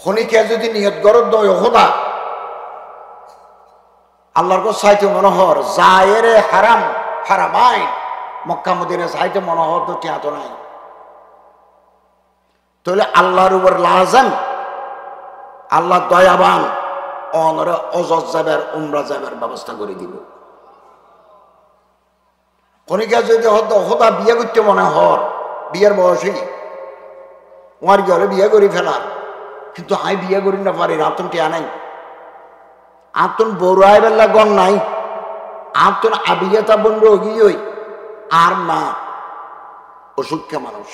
খনিকে যদি নিয়ত গরদ দয় খোদা আল্লাহর কো চাইতে মনোহর জায়েরে হারাম হারামাইন মক্কা মদিনা চাইতে মনোহর তো টিয়া তো নাই তাহলে আল্লাহর উপর লাজম আল্লাহ দয়াবান অনরে অজজ যাবের উমরা যাবের ব্যবস্থা করে দিব খনিকা যদি খোদা বিয়ে করতে মনে হর বিয়ের বয়সে ওর ঘরে বিয়ে করি ফেলার কিন্তু আই বিয়ে করি না পারি আতন টিয়া নাই আতন বড়াই বেলা গন নাই আতন আবিয়াতা বন্ধ গিয়ে আর না অসুখে মানুষ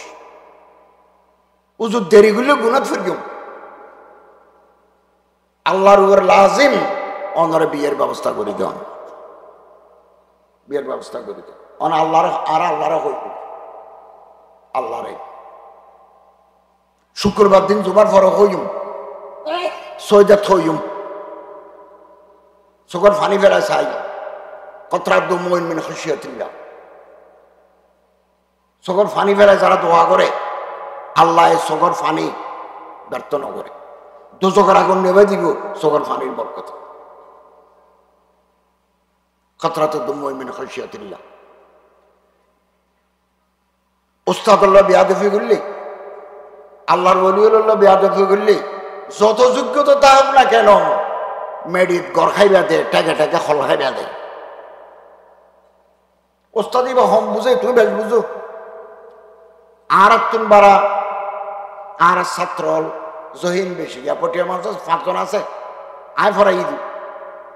উজুর দেরি গুলো গুণাত ফিরগম আল্লাহর উপর লাজিম অনরে বিয়ের ব্যবস্থা করে দেন বিয়ের ব্যবস্থা করে দেন অন আল্লাহর আর আল্লাহর হইব আল্লাহরে শুক্রবার দিন জুমার পর হইম সৈদাত হইম চোখের ফানি ফেলা চাই কতরাত মুমিন মিন খাশিয়াতিল্লাহ চোখের ফানি ফেলায় যারা দোয়া করে আল্লাহ চোখের ফানি ব্যর্থ ন করে দোজখের আগুন নেবে দিব চোখের ফানির বরকত কতরাত মুমিন মিন খাশিয়াতিল্লাহ উস্তাদুল্লাহ বিয়াদফি করলি আল্লাহর ওলিউল্লাহ বিয়াদফি করলি যত যোগ্যতা তা হোক না কেন মেডিত গড় খাইবা দে টাকা টাকা হল খাইবা দে ওস্তাদি বা হম বুঝে তুমি বেশ বুঝো আর তুন বারা আর ছাত্র জহিন বেশি পটিয়া মানুষ পাঁচজন আছে আয় ফরাই দি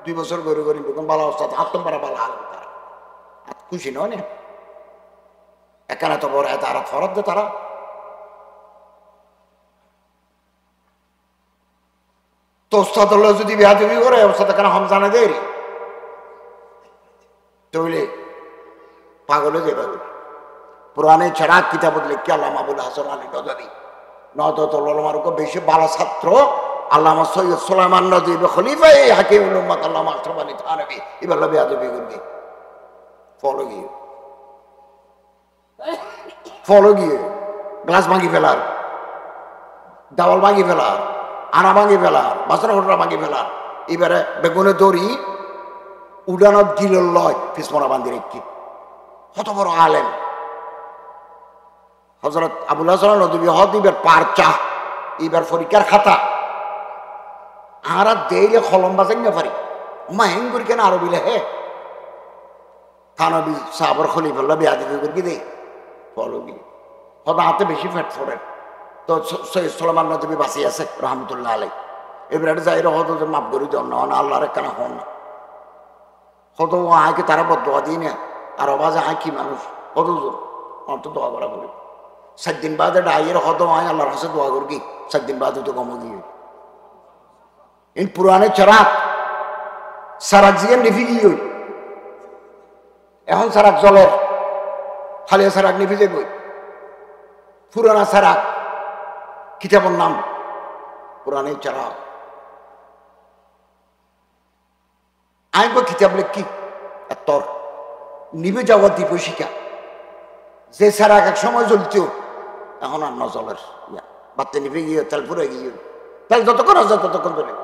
2 বছর গড়ে গড়ি বালা ওস্তাদ আত্ম বারা বালা আলম তারা খুশি নয় না একানা তো বড় এত আর ফরত দে তারা তো ওস্তাদ যদি বিহাদবি করে ওস্তাদ কেন হম জানে দেয় তৈলে পাগলে যে পাগল পুরানে ছাড়া কিতাবত লিখে আল্লামা আবুল হাসান আলী নদী নদমার বেশি ভালো ছাত্র আল্লামা সৈয়দ সুলাইমান নদী খলিফা এই হাকিমুল উম্মত আল্লামা আশরাফ আলী থানভী এবার বিহাদবি করবি ফলো গিয়ে গ্লাস ভাঙি ফেলার দেওয়াল ভাঙি ফেলার আনা ভাঙি ফেলার বাসনা ঘটনা ভাঙি ফেলার এবারে বেগুনে দড়ি উডানত গিল লয় ফিসমরা বান্ধি রেখি কত বড় আলেম হযরত আবুল হাসান নদভী হদ এবার পারচা এবার পরীক্ষার খাতা আর দেইলে কলম বাজাই না পারি মাহেং করি কেন আরো বিলে হে থানবী সাহাবর খলিফাল্লাহ বিয়াদবি করি দেই ফলো গিয়ে হদ হাতে বেশি ফ্যাট ফোরেন তো সৈয়দ সুলাইমান নদভী বাঁচি আছে রহমতুল্লাহ আলাই এবার যাই হদ মাফ করি দেন না আল্লাহর কেন হন না কত আয়কে তারা বদোয়া দিই না আর অবাজে আয় কি মানুষ কত জোর অন্ত দোয়া করা করি 7 দিন বাদে ডাইয়ের হদ আয় আল্লাহর কাছে দোয়া করি 7 দিন বাদে তো কম গিয়ে इन पुराने चराग साराक जिगे निफি গিয়ে এখন সারাক জলের খালি সারাক নিভে যাবে পুরানা সারাক কিতাবের নাম পুরানে চরাগ আইন কিতাব লেখি তোর নিভে যাওয়া দীপশিকা যে সারাক এক সময় জ্বলতো এখন আর না জলের বাত্তে নিভে গিয়ে তেল পুরে গিয়ে তেল যতক্ষণ আছে ততক্ষণ ধরে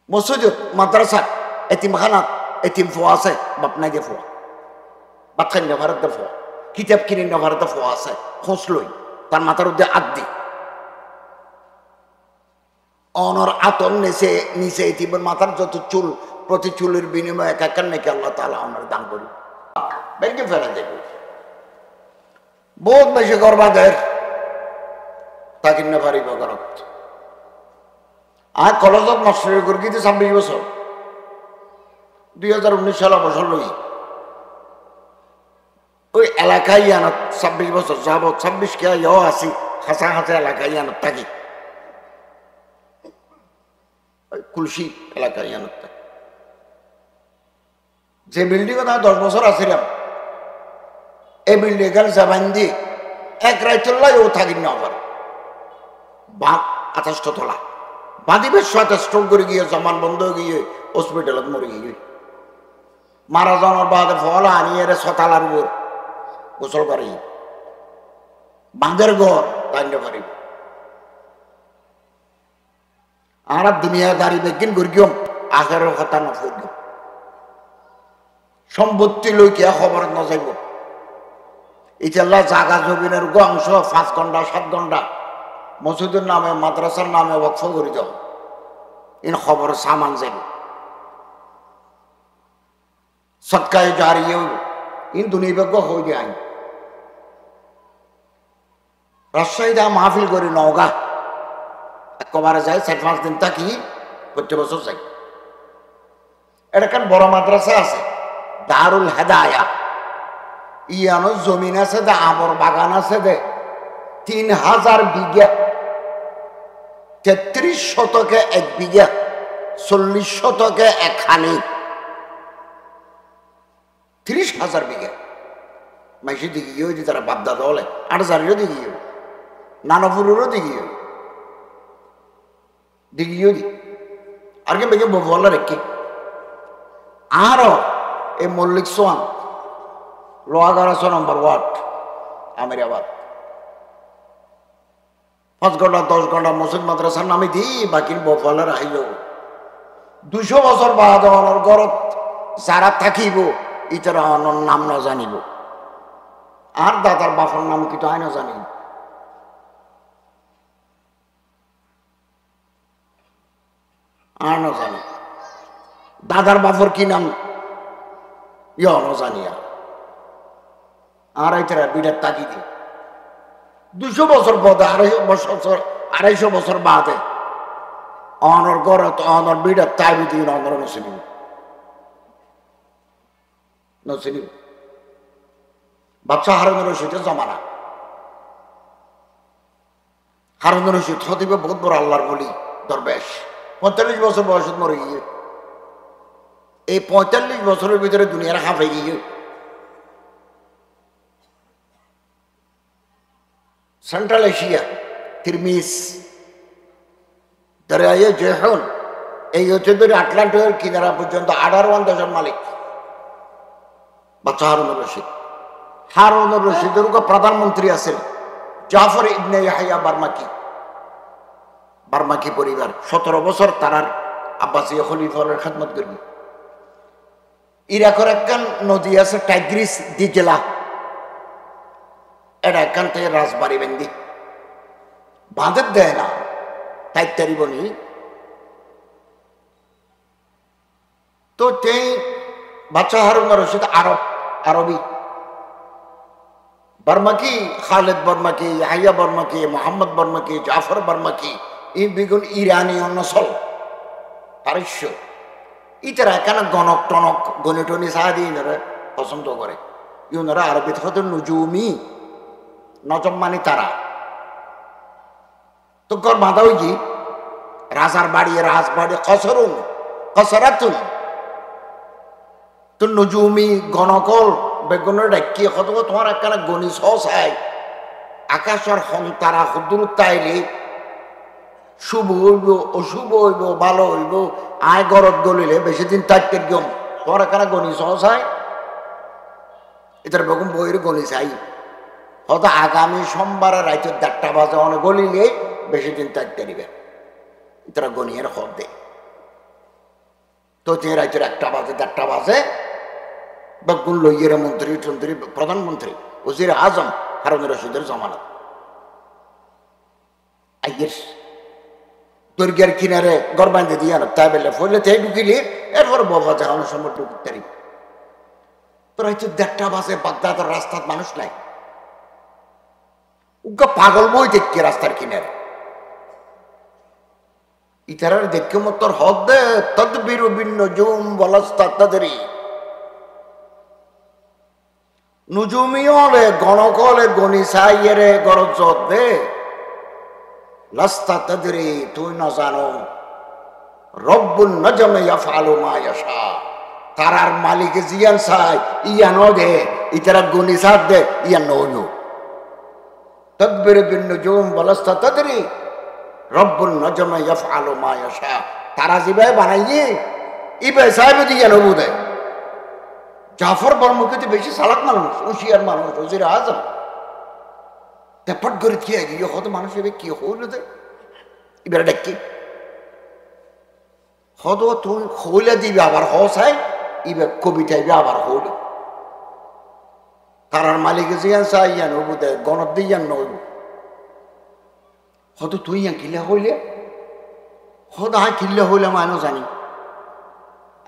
মসজিদ মাদ্রাসা এতিমখানা এতিম ফোয়া আছে বাপ নাই দিয়ে ফোয়া বাপ খাই নেভারত দে ফোয়া কিতাব কিনে নেভারত ফোয়া আছে খোঁজ লই তার মাথার উদ্দে আদ দি অনর আতন নিচে নিচে এতিমের মাথার যত চুল প্রতি চুলের বিনিময়ে একাকার নাকি আল্লাহ তাআলা আমার দান করি ব্যাংকে ফেরা দেবে বহুত বেশি গর্বাদের তাকে নেভারি বগরত আর কলেজত মাস্টারি করে কিন্তু 26 বছর 2019 সালে বছর লই ওই এলাকায় আনত 26 বছর যাব 26 কে ইও আসি হাসা হাসা এলাকায় আনত থাকি ওই কুলসি এলাকায় আনত থাকি যে বিল্ডিং না 10 বছর আসিলাম এই বিল্ডিং এর জাবান দি এক রাইতুল্লাহ ও থাকি না আবার বাপ 28 তলা বাদিবের সাথে স্ট্রোক করে গিয়ে জমান বন্ধ হয়ে গিয়ে হসপিটালত মরে গিয়ে মারা যাওয়ার বাদে ফল আনিয়ে ছতালার উপর গোসল করে বাঁধের ঘর তাইলে পারিব আর দুনিয়াদারি বেগিন গর্গিয়ম আখেরের কথা না ফুরগ সম্পত্তি লই কিয়া খবর না যাইব ইতাল্লাহ জাগা জমিনের অংশ 5 ঘন্টা 7 ঘন্টা মসজিদের নামে মাদ্রাসার নামে ওয়াকফ করে দাও ইন খবর সামান যাইব সৎকায় জারিয়ে ইন দুনিয়াবেগ হয়ে যায় রাজশাহীতে মাহফিল করি নওগাঁ একবারে যায় 4-5 দিন থাকি প্রত্যেক বছর যাই এটা কারণ বড় মাদ্রাসা আছে দারুল হেদায়া ইয়ানো জমিন আছে দে আমর বাগান আছে দে 3000 বিঘা 33 শতকে 1 বিঘা 40 শতকে 1 খানি 30,000 বিঘা মাইসি দিকে গিয়ে যদি তারা বাপদাদা হলে 8,000 দিকে গিয়ে নানাপুরেরও দিকে দিকে আর কি বেগে বলার কি আরো এই মল্লিক সোয়ান লোহাগাড়া 6 নম্বর ওয়ার্ড আমিরাবাদ 5 ঘন্টা 10 ঘন্টা মসজিদ মাদ্রাসার নামে দিই বাকি বফলার আইল 200 বছর বাদ অনর ঘরত যারা থাকিব ইতারা অনর নাম না জানিব আর দাদার বাপর নাম কি তো আয় না জানি আর না জানি দাদার বাপর কি নাম ইয় না জানি আর ইতারা বিরাট তাকি দি 200 বছর পদে 250 বছর বাদে অনর ঘরত অনর বিরাট তাই দিন অনর নসিনি বাদশাহ হারুন রশিদের জমানা হারুন রশিদ হতিবে বহুত বড় আল্লাহর বলি দরবেশ 45 বছর বয়সে মরে গিয়ে এই 45 বছরের ভিতরে দুনিয়ার হাফে গিয়ে সেন্ট্রাল এশিয়া তিরমিস দরিয়ায়ে জেহন এই হচ্ছে ধরে আটলান্টিকের কিনারা পর্যন্ত 18 দেশের মালিক বাদশাহ হারুন রশিদ হারুন রশিদের প্রধানমন্ত্রী আছেন জাফর ইবনে ইয়াহইয়া বার্মাকি পরিবার 17 বছর তারার আব্বাসীয় খলিফার খেদমত করবে ইরাকের একখান নদী আছে টাইগ্রিস দিজলা এটা এখান থেকে রাজবাড়ি বেন্দি বাঁধের দেয় না তাই তারিবনি তো তেই বাদশাহ হারুন রশিদ আরবি বর্মাকি খালেদ বর্মাকি ইয়াহিয়া বর্মাকি মোহাম্মদ বর্মাকি জাফর বর্মাকি এই বেগুন ইরানি নসল পারস্য ইতারা কেন গণক টনক গণিটনি সাহায্য ইনারা পছন্দ করে ইউনারা আরবিত হতো নুজুমি নজম মানে তারা তো গর বাঁধা হই কি রাজার বাড়ি রাজবাড়ি কসরাতুন তো নুজুমি গণকল বেগুনের ডাকি কত তোমার একখানা গণি সসাই আকাশের হন্তারা দূর তাইলে শুভ হইব অশুভ হইব ভালো হইব আয় গরত গলিলে বেশি দিন তাইতে গম তোমার একখানা গণি সসাই এটার বেগম বইয়ের গণি চাই হয়তো আগামী সোমবারে রাইতের 1টা বাজে অনেক গলিলে বেশি দিন তাইতে দিবে এটারা গণিয়ের হদ দেয় তো রাইতের 1টা বাজে 1:30 বাজে বেগুন লইয়ের মন্ত্রী প্রধানমন্ত্রী ওজির আজম হারুন রশিদের জমানত আইয়েস দৈর্ঘ্যের কিনারে গড় বাঁধে দিয়ে তাই বেলে ফলে তাই ঢুকিলে এরপর বাবা জানানোর সময় ঢুকতে পারি তো রাইতে 1:30 বাজে বাগদাদের রাস্তার মানুষ নাই উগা পাগল বই দেখকে রাস্তার কিনারে ইতারার দেখে মতর হদ দে তদবির বিন্ন জুম বলস্তা তাদেরই নুজুমিয়লে গণকলে গণিসাইয়েরে গরজ দে লাস্তা তাদেরই তুই না জানো রব্বুন নজমে ইয়াফআলু মা ইয়াশা তারার মালিকে জিয়ান সাই ইয়া ন দে ইতারা গণিসাত দে ইয়া নয়ো তদবির বিন্ন জুম বলস্তা তাদেরই রব্বুল নজমে ইয়াফআলু মা ইয়াশা তারা যেভাবে বানাইয়ে ইবে সাহেব দিয়ে নবু দেয় জাফর বর্মকে বেশি সালাক মানুষ হুঁশিয়ার মানুষ ওজির আজম তেপট করে কি গিয়ে হয়তো মানুষ এবার কি হইল যে এবার ডাকি হয়তো তুমি হইলে দিবে আবার হসাই এবার কবিতা এবে আবার হইল তারার মালিক জিয়ান চাইয়ান হবু দে গণত দিয়ান নইব হয়তো তুই কিলে হইলে হয়তো কিল্লে হইলে মানুষ জানি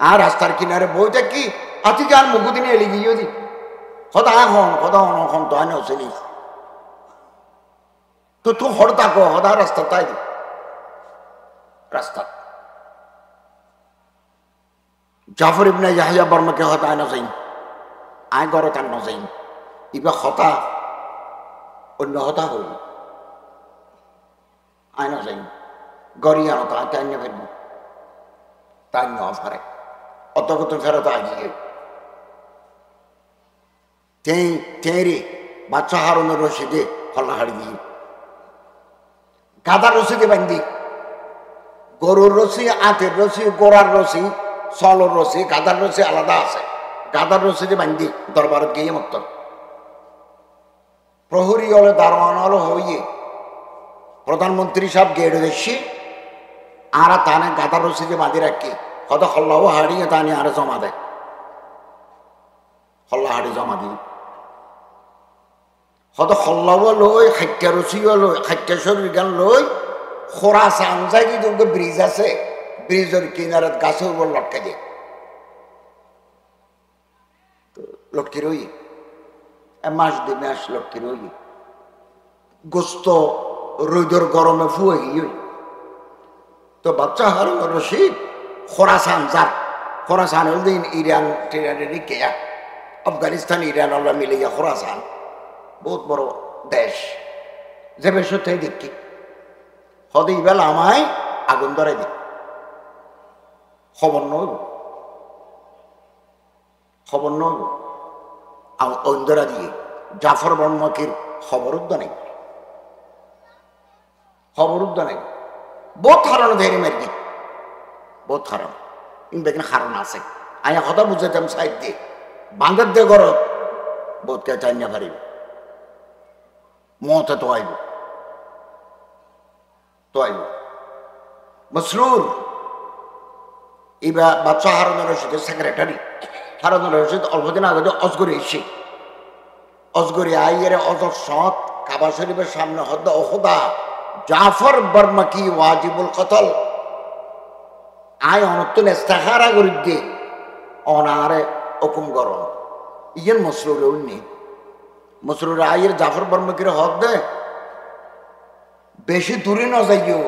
আর রাস্তার কিনারে বই থাকি আতিকে আর মুখুদিনে এলি গিয়ে দি হয়তো হন তো আনে চিনিস তো তুই হর থাকো হদা রাস্তা তাই দি রাস্তা জাফর ইবনে ইয়াহইয়া বর্মাকে হয়তো আয় নজাইন আয় গড়ে তার নজাইন ইবা হতা অন্য হতা হইল আয় নজাইন গড়িয়া নতা তাই না ফেলব তাই ন ফারে অত কত ফেরত আগিয়ে তেরে বাচ্চা হারুনের রশিদে হল্লাহাড়ি দিয়ে গাদার রশিদে বান্ধি গরুর রশি আঁতের রশি গোড়ার রশি সলর রশি গাদার রশি আলাদা আছে গাদার রশিদে বান্ধি দরবারত গিয়ে মত প্রহরী হলে দারোয়ান হলো হইয়ে প্রধানমন্ত্রী সব গেড়ে দেখছি আর তানে গাদার রশিদে বাঁধি রাখি হয়তো হল্লাও হারিয়ে তানি আরে জমা দেয় হল্লা হাড়ি জমা দিই হয়তো হল্লাও লই খাইটা রসিও লই খাইটা শরীর গান লই খোরা চাঞ্জাই কিন্তু ব্রিজ আছে ব্রিজের কিনারত গাছের উপর লটকাই দিয়ে লটকি রই মাস দুই মাস লটকি রই গোস্ত রোদর গরমে ফুয়ে গিয়ে তো বাচ্চা হারুন রশিদ খোরাসান যার খোরাসান দিন ইরান টিরানের কেয়া আফগানিস্তান ইরান আল্লাহ মিলে গিয়া খোরাসান বহুত বড় দেশ যে বেশতে দেখি হদে বেলা আমায় আগুন ধরাই দিক খবর নইব খবর নইব অন্ধরা দিয়ে জাফর বর্মকের খবর উদ্য নেই খবর উদ্য নেই বহুত হারানো ধৈর্য মেরে দিই বহুত হারানো কিন্তু এখানে হারানো আছে আয়া কথা বুঝাইতাম সাইড দিয়ে বাঙ্গার দিয়ে গর বহুত কে চাই না পারিব মতে তো আইব মসরুর এবার বাচ্চা হারুন রশিদের সেক্রেটারি হারুন রশিদ অল্পদিন আগে অজগরি এসে অজগরি আইয়ের অজর সৎ কাবা শরীফের সামনে হদ্দ ওহদা জাফর বর্মা কি ওয়াজিবুল কতল আয় অনত্তন ইস্তাখারা করি দিয়ে অনারে হুকুম গরম ইয়ের মসরুর উন্নি মসরুর আইয়ের জাফর বর্মকির হদ দে বেশি দূরে ন যাইও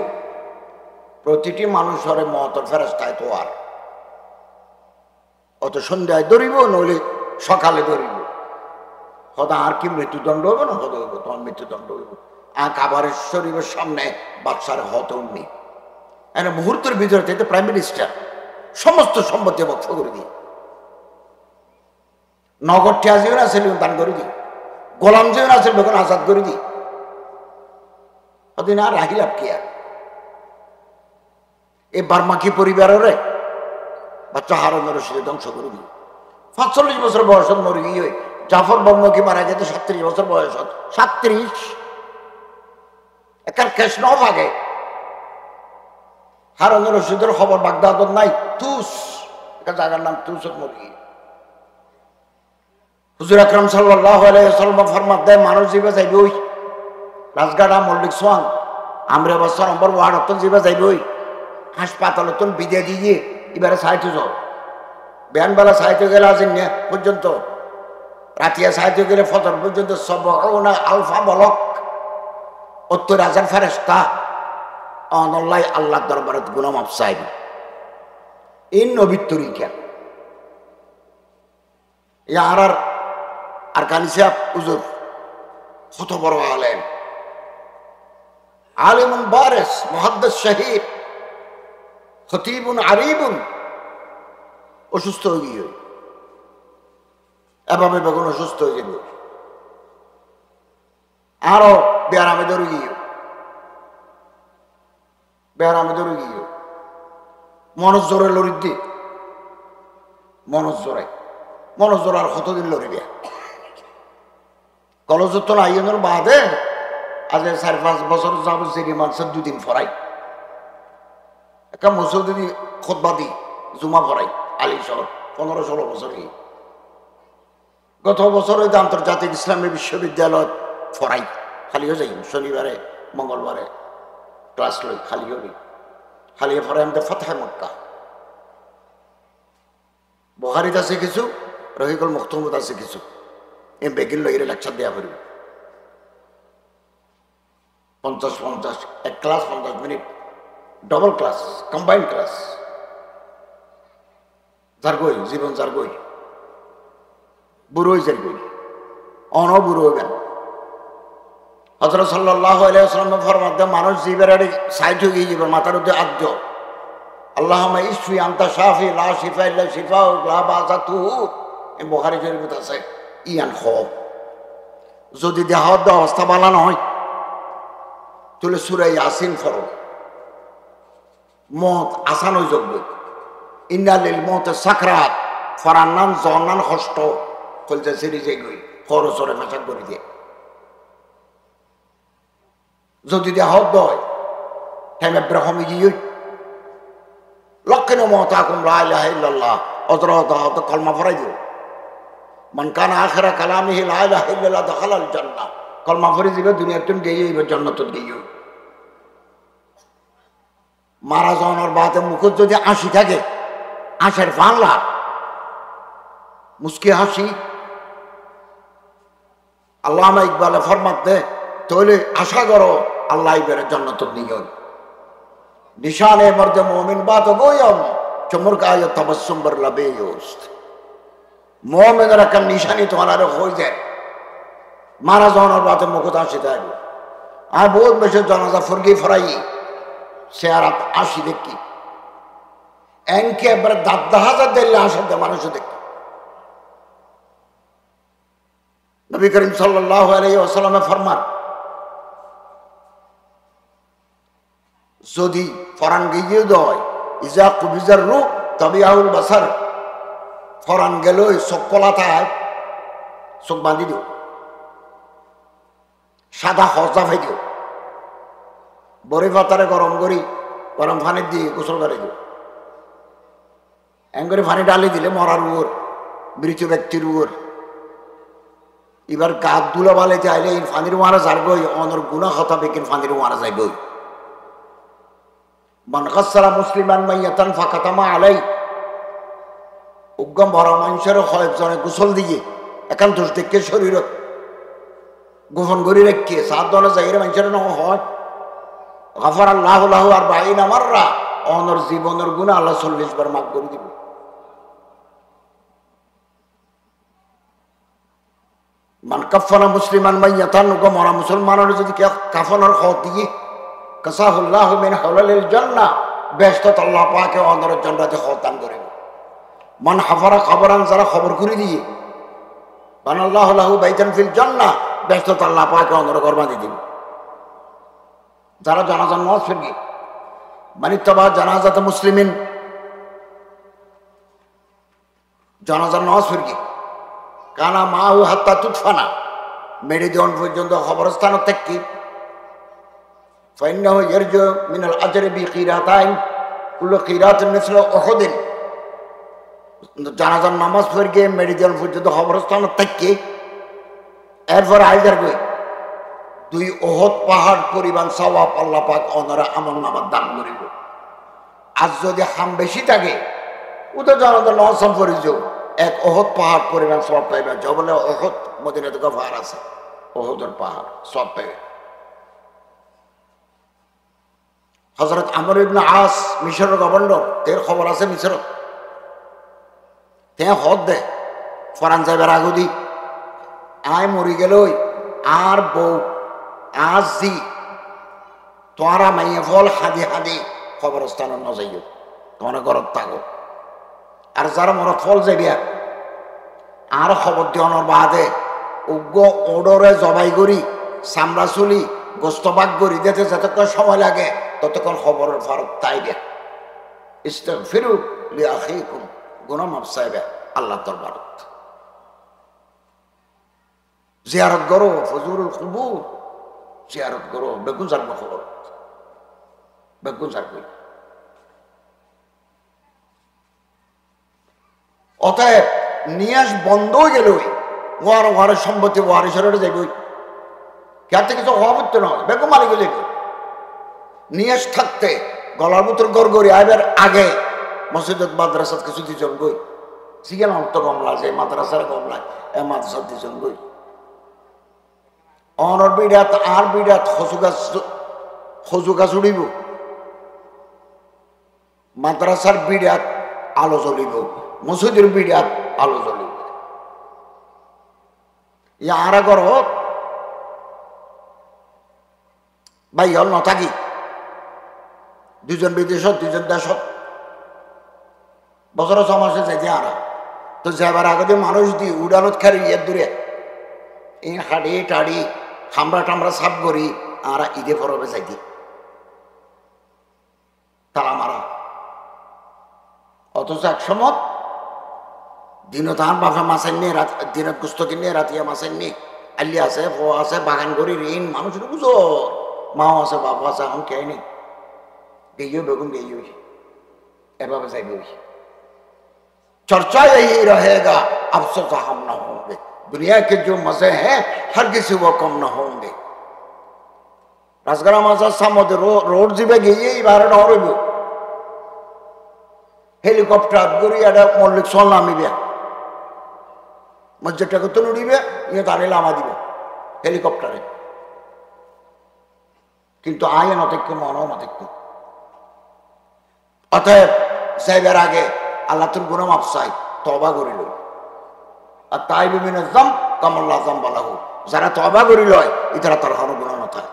প্রতিটি মানুষের মতর ফেরেস্তায় তো আর অত সন্ধ্যায় ধরিব নইলে সকালে ধরিব হদা আর কি মৃত্যুদণ্ড হইব না হদ হইব তোমার মৃত্যুদণ্ড হইব আর কাবারের শরীরের সামনে বাচ্চার হত উন্নি একটা মুহূর্তের ভিতরে থেকে প্রাইম মিনিস্টার সমস্ত সম্পত্তি বক্ষ করে দিই নগর টিয়া যেও আছে দান করে দিই গোলাম যেও আছে বেগুন আজাদ করে দিই ওদিন আর রাহি লাভ কি আর এই বার্মাকি পরিবারের বাচ্চা হারুন রশিদের ধ্বংস করে দিই ৪৫ বছর বয়সত মরে গিয়ে জাফর বর্মকি মারা গেছে ৩৭ বছর বয়সত ৩৭ একার কেশ ন ভাগে হারুন রশিদের খবর বাগদাদত নাই তুস একটা জায়গার নাম তুসত মরে গিয়ে হুজুর আকরাম সাল্লাল্লাহু আলাইহি ওয়াসাল্লাম ফরমাত দেয় মানুষ জিবে যাইবে ওই রাজগাড়া মল্লিক সোয়াং আমরা বছর নম্বর ওয়ার্ড জিবে যাইবে ওই হাসপাতালে তো বিদে দিয়ে এবারে সাহিত্য যাও বেলা সাহিত্য গেলে আসেন পর্যন্ত রাতিয়া সাহিত্য গেলে ফজর পর্যন্ত সব আলফা বলক ৭০,০০০ ফেরেশতা অনল্লাই আল্লাহ দরবারত গুনাহ মাফ চাইবে এই নবীর তরিকা আর কানিসাব হুজুর কত বড় আলেম আলিমুন বারিস মুহাদ্দিস শহীদ খতিবুন আরিবুন অসুস্থ হয়ে গিয়ে এভাবে বেগুন অসুস্থ হয়ে গেল আরো বেয়ারামে ধরে গিয়ে মনোজ জোরে লড়ি দি মনোজ জোর আর কতদিন লড়িবে কলজ তো আইনের বাদে আজ 4-5 বছর যাব সিরি মানসে 2 দিন ফরাই একটা মসজিদে খুতবা দি জুমা ফরাই আলী শহর 15-16 বছর কি গত বছর ওই আন্তর্জাতিক ইসলামী বিশ্ববিদ্যালয় ফরাই খালিও যাই শনিবারে মঙ্গলবারে ক্লাস লই খালিও নি খালিয়ে ফরাই আমাদের ফতহে মক্কা বুখারীত আছে কিছু রহিকুল মখতুমত আছে কিছু এই বেগিল লইরে লেকচার দেয়া পারবে 50 এক class 50 minute double class combined class জারগই জীবন জারগই বুড়োই জারগই বুড়ো হইবেন হযরত সাল্লাল্লাহু আলাইহি ওয়াসাল্লাম ফরমাতে মানুষ জীবের সাইড হয়ে যাবে মাথার উপরে আদ্য আল্লাহুম্মা ইশফি আনতা শাফি লা শিফা ইল্লা শিফা লা বাসা তুহু এই বুখারী শরীফে আছে ইয়ান খব যদি দেহত অবস্থা ভালো নয় তাহলে সূরা ইয়াসিন পড়ো মত আসান হয়ে যাবে ইন্না লিল মউতি সাকরাত ফরান্নান জন্নান কষ্ট কলজা সিরি যাই গই খরচরে মেশাক করে দিয়ে যদি দেহত দয় হেমে ব্রহ্মী গিয়ে লক্ষণ মতাকুম লা ইলাহা ইল্লাল্লাহ অজরত কলমা পড়াই দিও মান কানা আখিরা কালামিহি লা ইলাহা ইল্লাল্লাহ দাখালাল জান্নাহ কলমা পড়ে দিবে দুনিয়াতুন গিয়ে এবার জান্নাতুন গিয়ে মারা যাওয়ার বাদে মুখ যদি 80 থাকে 80 বাংলা মুস্কি হাসি আল্লামা ইকবালে ফরমাতে তাহলে আশা করো আল্লাহ ইবের জান্নাতুন নিয়ে নিশানে মর্দ মোমিন বাত গোয়ম চমর গায় তবসুম বার লবে ইউস্ত মোমিনের একটা নিশানি তোমার হয়ে যায় মারা যাওয়ার বাদে মুখ 80 থাকে আর বহুত বেশি জানাজা ফুরগি ফরাই সে আর 80 দেখি এনকে এবার 10,000 দিলে আসতে মানুষ দেখি নবী করিম সাল্লাল্লাহু আলাইহি ওয়াসাল্লাম ফরমান যদি ফরান গিয়ে দয় ইজা কুবিজার রূপ তাবিআউল বাসার ফরান গেল চোখ কলাতায় চোখ বাঁধি দিও সাদা হজা ভাই দিও বড়ি পাতারে গরম করি গরম পানি দিয়ে গোসল করে দিও এঙ্গরে পানি ডালি দিলে মরার উপর মৃত ব্যক্তির উপর এবার গাত দুলা বালে চাইলে এই ফানির মারা যারগই অনর গুণা হতা বেকিন ফানির মারা যাইবই মান গাসসালা মুসলিমান মাইয়াতান ফাকাতামা আলাই উগ্গম বড় মানুষের কয়েকজনে গোসল দিয়ে একান্ত দেখে শরীর গোপন করে রেখে সাত দলে যাইরে মানুষের ন হয় গাফার আল্লাহু লাহু আর বাইনা মাররা অনর জীবনের গুনাহ আল্লাহ 40 বার মাফ করে দিব মান কাফানা মুসলিমান মাইয়াতান উগ্গম মরা মুসলমানের যদি কাফনের খত দিয়ে কাসাহুল্লাহু মিন হাওলালিল জান্নাহ বেহেশত আল্লাহ পাকে অনর জান্নাতে খতান করে মান হাফারা খবরান যারা খবর করে দিয়ে বানাল্লাহু লাহু বাইতান ফিল জান্নাহ বেহেশত আল্লাহ পাকে অনর গরমা দিয়ে দিবে যারা জানাজার নামাজ পড়বে মানে তবা জানাজাত মুসলিমিন জানাজার নামাজ পড়বে কানা মাহু হাত্তা তুতফানা মেরে দেওয়ান পর্যন্ত খবরস্থান থেকে ফাইন্নাহু ইয়ারজু মিনাল আজরি বিকিরাতাইন কুল্লু কিরাতিন মিসলু উহুদিন জানাজার নামাজ পড়বে মেরে দেওয়ান পর্যন্ত খবরস্থান থেকে এরপর আইজার গই 2 উহুদ পাহাড় পরিমাণ সওয়াব আল্লাহ পাক ওনারা আমল নামাত দান করিব আজ যদি হাম বেশি থাকে ওটা জানাজার নামাজ পড়িজ 1 উহুদ পাহাড় পরিমাণ সওয়াব পাইবে জবলে উহুদ মদিনাতে গফার আছে উহুদের পাহাড় সওয়াব পাইবে হযরত আমর ইবনে আস মিশরের গভর্নর এর খবর আছে মিশর তে হদ দে ফরান যাইবার আগুদি আয় মরি গেল আর বউ আজি তোরা মাইয়া ফল হাদি হাদি খবরস্থান ন যাইও তোমার ঘরত থাকো আর যারা মরত ফল যাইবিয়া আর খবর দিওয়ানোর বাদে উগ্র ওডরে জবাই করি চামড়া চুলি গোস্তবাগ করি দিতে যতক্ষণ সময় লাগে ততক্ষণ খবরের ফারত তাইবে ইস্তাগফিরু লিআখিকুম গুনাহ মাফ চাইবে আল্লাহ দরবারত জিয়ারত করো ফজুরুল কুবুর জিয়ারত করো বেগুন সার খবর বেগুন সার কই অতএব নিয়াস বন্ধ হয়ে গেল ওয়ারের সম্পত্তি ওয়ারিসরে যাইবই কে কিছু হওয়া হচ্ছে নয় বেগম মালিক যাইব নিয়াস থাকতে গলার ভিতর গড়গড়ি আইবার আগে মসজিদত মাদ্রাসাত কিছু দিজন গই সিগেল অর্থ কমলা যে মাদ্রাসার কমলা এ মাদ্রাসাত দিজন গই অনর বিড়াত আর বিড়াত হজু গাছ উড়িব মাদ্রাসার বিড়াত আলো জ্বলিব মসজিদের বিড়াত আলো জ্বলিব ইয়ার ঘরত ভাই হল নথাকি দুজন বিদেশত দুজন দেশত বছর ছমাসে যাইতে আরা তো যাবার আগে মানুষ দি উড়ানত খারি ইয়ের দূরে এই হাড়ি টাড়ি হামরা টামরা সাপ করি আর ঈদে পরবে যাইতে তারা মারা অথচ এক সময় দিনত তাহার বাপে মাছের নিয়ে দিনত গুস্ত কিনে রাতিয়া মাছের নিয়ে আল্লি আছে ফো আছে বাগান করি ঋণ মানুষের বুঝো মাও আছে বাবা আছে এখন কে নেই গেইও বেগুন গেইও এভাবে যাইবে चर्चा यही रहेगा अफसोस हम न होंगे दुनिया के जो मजे हैं हर किसी वो कम न होंगे राजगरा मासा सामने रोड जीवे गई बारे नौरब हेलिकॉप्टर गुरी आड़ा मल्लिक सोल नामिबे मस्जिद टाके तो नुड़िबे ये तारे लामा दिबे हेलिकॉप्टरे किन्तु आये नतेक्को मनो नतेक्को अतएव साइबर आगे আল্লাহ তোর গুনাহ মাফ চাই তওবা করিল আর তাইবু মিনাজ যাম কামাল্লা যামবা লাহু যারা তওবা করিল ইতারা তার কোনো গুনাহ নথায়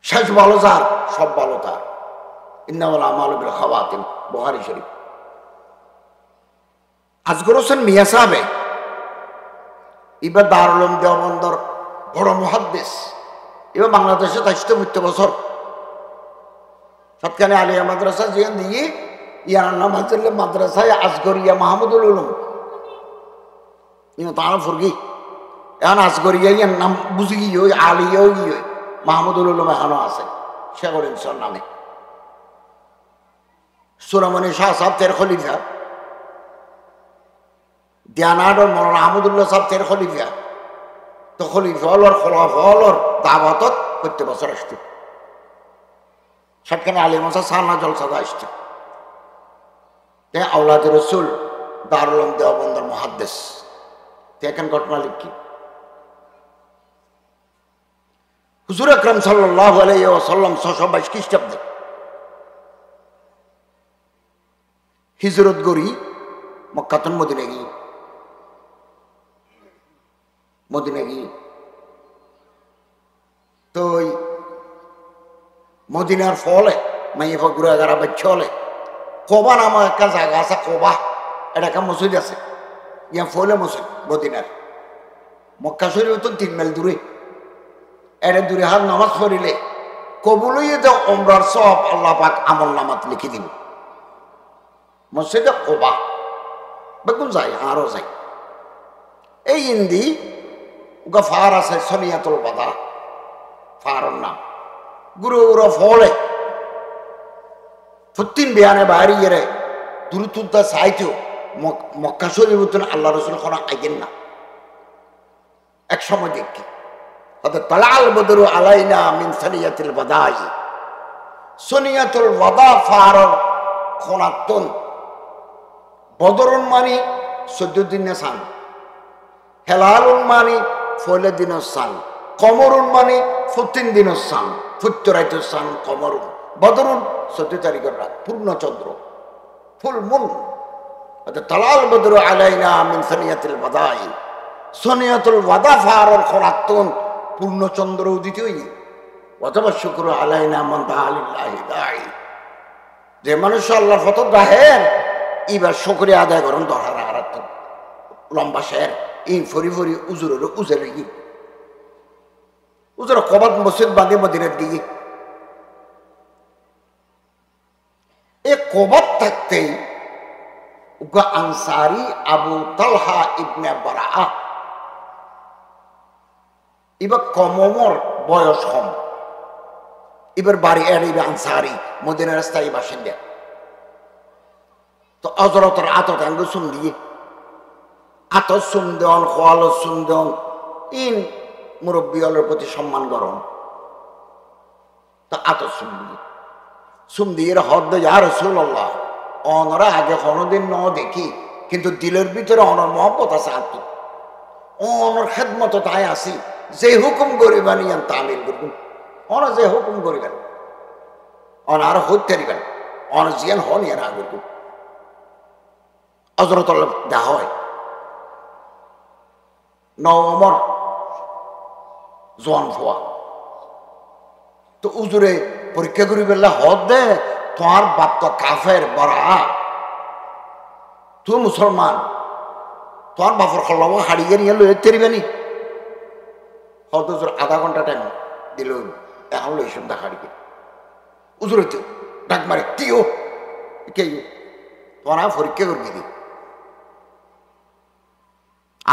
শেষ ভালো যার সব ভালো তার ইন্নামাল আমালু বিল খাওয়াতিম বুখারী শরীফ আজগর হোসেন মিয়া সাহেব এবার দারুল উলুম দেওবন্দর বড় মুহাদ্দিস এবার বাংলাদেশে ২৩ বছর সবখানে আলিয়া মাদ্রাসা জিয়ান দিয়ে ইয়ার নাম আছে মাদ্রাসায় আসগরিয়া মাহমুদুল উলুম ইনো তারা ফুরগি এখন আসগরিয়া ইয়ার নাম বুঝি গিয়ে আলিয়াও গিয়ে মাহমুদুল উলুম এখনো আছে শেখর ইনসার নামে সুরামণি শাহ সাহেব তের খলিফা দিয়ানাডর মৌলানা আহমদুল্লাহ সাহেব তের খলিফা তো খলিফা হলর খোলাফা হলর দাওয়াতত প্রত্যেক বছর আসতো সেখানে আলিমসা সালনা জলসাদা আসছে আওলাদ রসুল দারুল উলুম দেওবন্দর মুহাদ্দিস এখন ঘটনা লিখি হুজুর আকরাম সাল্লাল্লাহু আলাইহি ওয়াসাল্লাম ৬২২ খ্রিস্টাব্দে হিজরত করি মক্কাতুন মদিনা গিয়ে তো মদিনার ফলে মাইয়ে ঘুরে এগারা বাচ্চা হলে কোবা নামা একটা জায়গা আছে কোবা এটা একটা মসজিদ আছে ইয়া ফলে মসজিদ মদিনার মক্কা শরীফ তো ৩ মাইল দূরে এটা দূরে হাত নামাজ পড়িলে কবুল হয়ে যাও ওমরার সব আল্লাহ পাক আমল নামাত লিখে দিব মসজিদে কোবা বেগুন যাই আরো যাই এই ইন্দি ওগা ফার আছে সনিয়াতুল বাদা ফারর নাম গুরু ওরা ফলে ফুত্তিন বিয়ানে বাইরে গেলে দূরতুদ্দা সাইতেও মক্কা শরীফ আল্লাহ রসুল খানা আইগেন না এক সময় দেখি তালাল বদরু আলাইনা মিন সনিয়াতুল বাদাই সনিয়াতুল বাদা ফারর খনাতন বদরুন মানি ১৪ দিনে সান হেলালুন মানি ১৬ দিনের সান কমরুন মানি ১৪ দিনের সান ফুত্তরাইতুর সান কমরুন বদরুন ১৪ তারিখের রাত পূর্ণচন্দ্র ফুল মুন তালাল বদরু আলাইনা মিন সনিয়াতুল বাদাই সনিয়াতুল বাদা ফারর খনাতন পূর্ণচন্দ্র উদিত হইনি অথবা শুক্র আলাইনা মান তাআলিল্লাহি দাই যে মানুষ আল্লাহর ফতর রাহেন এবার শুকরিয়া আদায় করেন দরকার আর লম্বা শের এই ফরি ফরি উজুরের উজের গিয়ে উজুর কবাদ মসজিদ বাঁধে মদিনাত গিয়ে এ কবাদ থাকতেই আনসারি আবু তালহা ইবনে বারাআহ এবার কম ওমর, বয়স কম, এবার বাড়ি এবার আনসারি, মদিনার স্থায়ী বাসিন্দা। তো হযরতের আতত আঙ্গ সুম দিয়ে আতত সুম দেন, খোয়াল সুম দেন, ইন মুরব্বী হলের প্রতি সম্মান গরম। তো আতত সুম দিয়ে হদ দে ইয়া রাসূলুল্লাহ, অনরা আগে কোনোদিন ন দেখি, কিন্তু দিলের ভিতরে অনর মহব্বত আছে। আত্ম অনর খেদমত তাই আসি, যে হুকুম করিবেন ইয়ান তামিল করবেন, অন যে হুকুম করিবেন অন আর হইতে দিবেন, অন জিয়ান হন ইয়ান আগে করবেন। হযরত দেখা হয় নওমর জোয়ান ফোয়া। তো উজুরে পরীক্ষা করি বললে হদ দে, তোমার বাপ তো কাফের বড়া, তুই মুসলমান, তোমার বাপর খল্লাম হারিয়ে নিয়ে লইতে পারিবেনি। হদ উজুর আধা ঘন্টা টাইম দিল, এখন লই সন্ধ্যা হারিয়ে উজুরে ডাক মারে কিও কে তোমার পরীক্ষা করবি দি,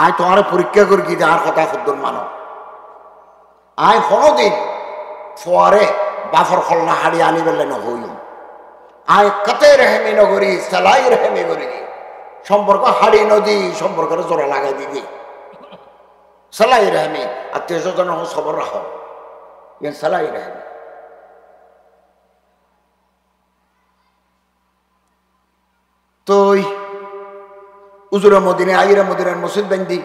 আয় তোমার পরীক্ষা করি কি আর কথা খুদ্দর মানো, আয় কোনদিন ফোয়ারে বাফর খল্লা হাড়ি আনি বেলে নহইম, আয় কাতে রেহেমি নগরী সেলাই রেহেমি করি সম্পর্ক হাড়ি নদী সম্পর্কের জোড়া লাগাই দিবি, সেলাই রেহেমি আত্মীয় স্বজন খবর রাখো, সেলাই রেহেমি। তো উজুরে মদিনে আইরে মদিনার মসজিদ বেন্দি